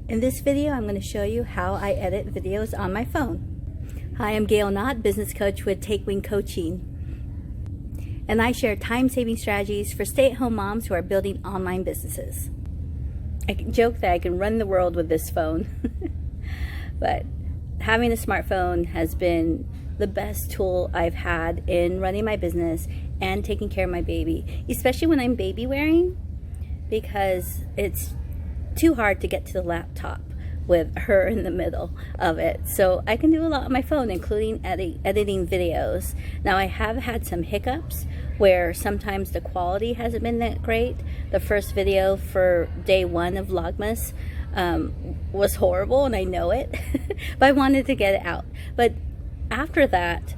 In this video, I'm going to show you how I edit videos on my phone. Hi, I'm Gail Knott, business coach with Take Wing Coaching. And I share time-saving strategies for stay-at-home moms who are building online businesses. I can joke that I can run the world with this phone. But having a smartphone has been the best tool I've had in running my business and taking care of my baby, especially when I'm baby wearing, because it's too hard to get to the laptop with her in the middle of it. So I can do a lot on my phone, including editing videos. Now, I have had some hiccups where sometimes the quality hasn't been that great. The first video for day 1 of Vlogmas was horrible, and I know it, but I wanted to get it out. But after that,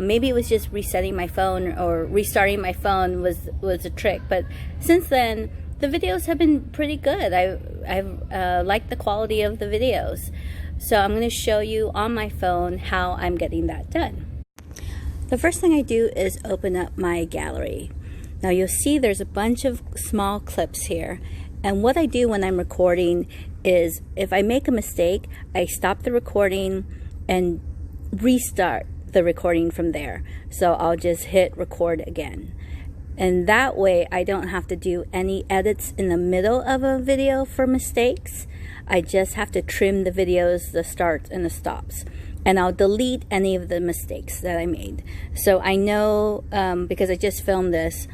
maybe it was just resetting my phone or restarting my phone was a trick. But since then, the videos have been pretty good. I've liked the quality of the videos. So I'm going to show you on my phone how I'm getting that done. The first thing I do is open up my gallery. Now you'll see there's a bunch of small clips here. And what I do when I'm recording is if I make a mistake, I stop the recording and restart the recording from there. So I'll just hit record again. And that way I don't have to do any edits in the middle of a video for mistakes. I just have to trim the videos, the starts and the stops. And I'll delete any of the mistakes that I made. So I know, because I just filmed this,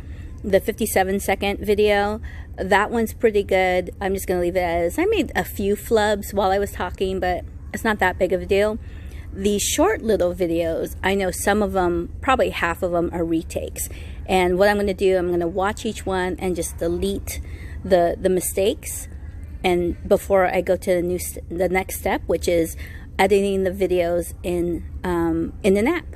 the 57-second video, that one's pretty good. I'm just gonna leave it as, I made a few flubs while I was talking, but it's not that big of a deal. These short little videos, I know some of them, probably half of them are retakes. And what I'm going to do, I'm going to watch each one and just delete the mistakes, and before I go to the next step, which is editing the videos in an app.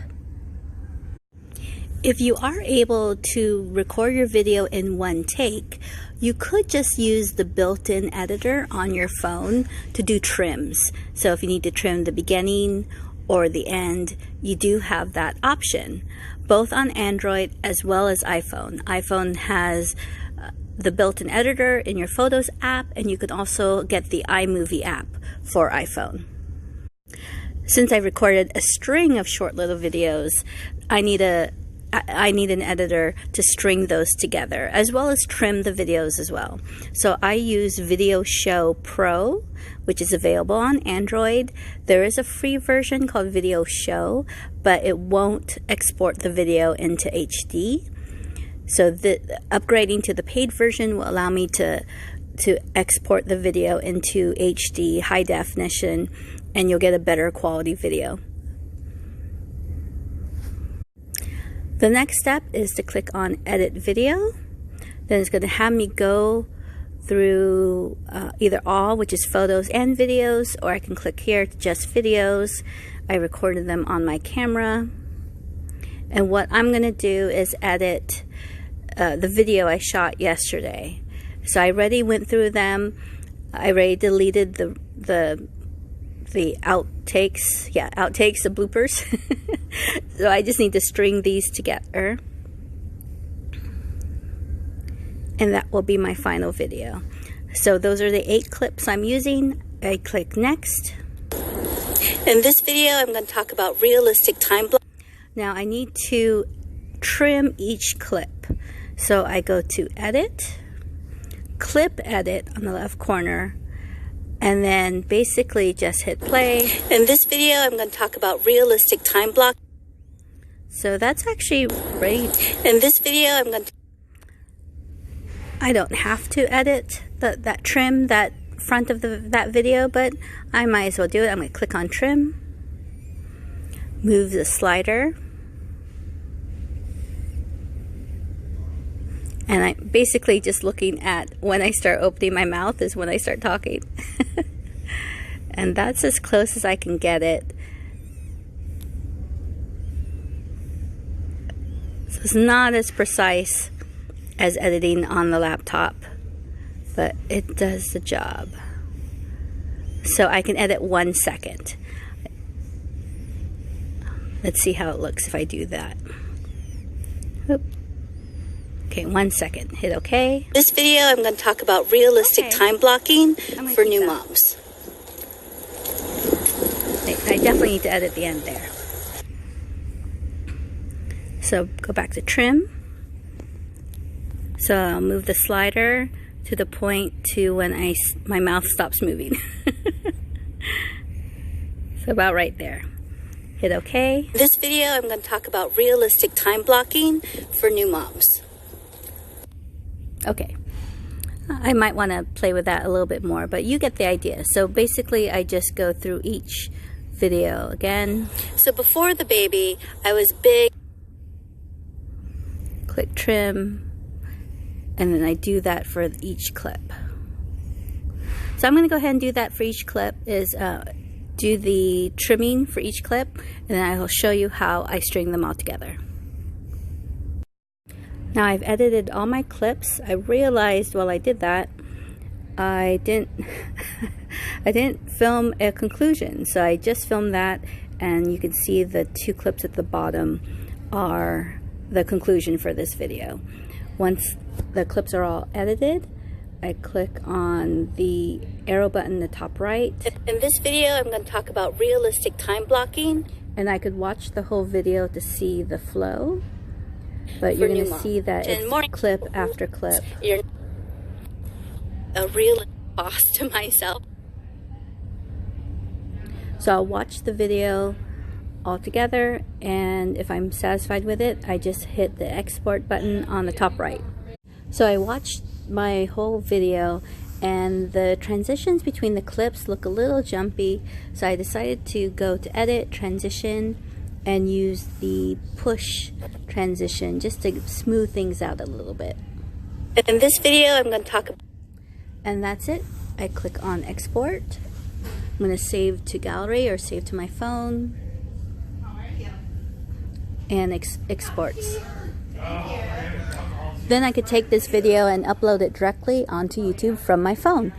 If you are able to record your video in one take, you could just use the built-in editor on your phone to do trims. So if you need to trim the beginning or the end, you do have that option, both on Android as well as iPhone. iPhone has the built-in editor in your Photos app, and you can also get the iMovie app for iPhone. Since I recorded a string of short little videos, I need an editor to string those together, as well as trim the videos as well. So I use VideoShow Pro, which is available on Android. There is a free version called VideoShow, but it won't export the video into HD. So upgrading to the paid version will allow me to export the video into HD, high definition, and you'll get a better quality video. The next step is to click on Edit Video. Then it's going to have me go through either all, which is photos and videos, or I can click here to just videos. I recorded them on my camera. And what I'm going to do is edit the video I shot yesterday. So I already went through them. I already deleted the outtakes, the bloopers. So I just need to string these together, and that will be my final video. So those are the 8 clips I'm using. I click next. In this video, I'm going to talk about realistic time block. Now I need to trim each clip. So I go to Edit, Clip Edit on the left corner, and then basically just hit play. In this video, I'm going to talk about realistic time block. So that's actually great. In this video, I don't have to edit that trim, that front of that video, but I might as well do it. I'm going to click on Trim, move the slider, and I'm basically just looking at when I start opening my mouth is when I start talking. And that's as close as I can get it. So it's not as precise as editing on the laptop, but it does the job. So I can edit 1 second. Let's see how it looks if I do that. Oop. Okay, 1 second. Hit OK. This video, I'm going to talk about realistic time blocking for new moms. I definitely need to edit the end there. So go back to trim. So I'll move the slider to the point to when my mouth stops moving. So about right there. Hit OK. In this video, I'm going to talk about realistic time blocking for new moms. Okay. I might want to play with that a little bit more, but you get the idea. So basically, I just go through each video again. So before the baby, I was big. Click trim. And then I do that for each clip. So I'm going to go ahead and do that for each clip, is do the trimming for each clip, and then I will show you how I string them all together. Now I've edited all my clips. I realized while I did that, I didn't film a conclusion. So I just filmed that, and you can see the 2 clips at the bottom are the conclusion for this video. Once the clips are all edited, I click on the arrow button in the top right. In this video, I'm going to talk about realistic time blocking. And I could watch the whole video to see the flow. But you're going to see that it's clip after clip. You're a real boss to myself. So I'll watch the video all together, and if I'm satisfied with it, I just hit the export button on the top right. So I watched my whole video, and the transitions between the clips look a little jumpy, so I decided to go to edit, transition, and use the push transition just to smooth things out a little bit. In this video, I'm going to talk about, and that's it. I click on export. I'm going to save to gallery or save to my phone, and exports. Then I could take this video and upload it directly onto YouTube from my phone.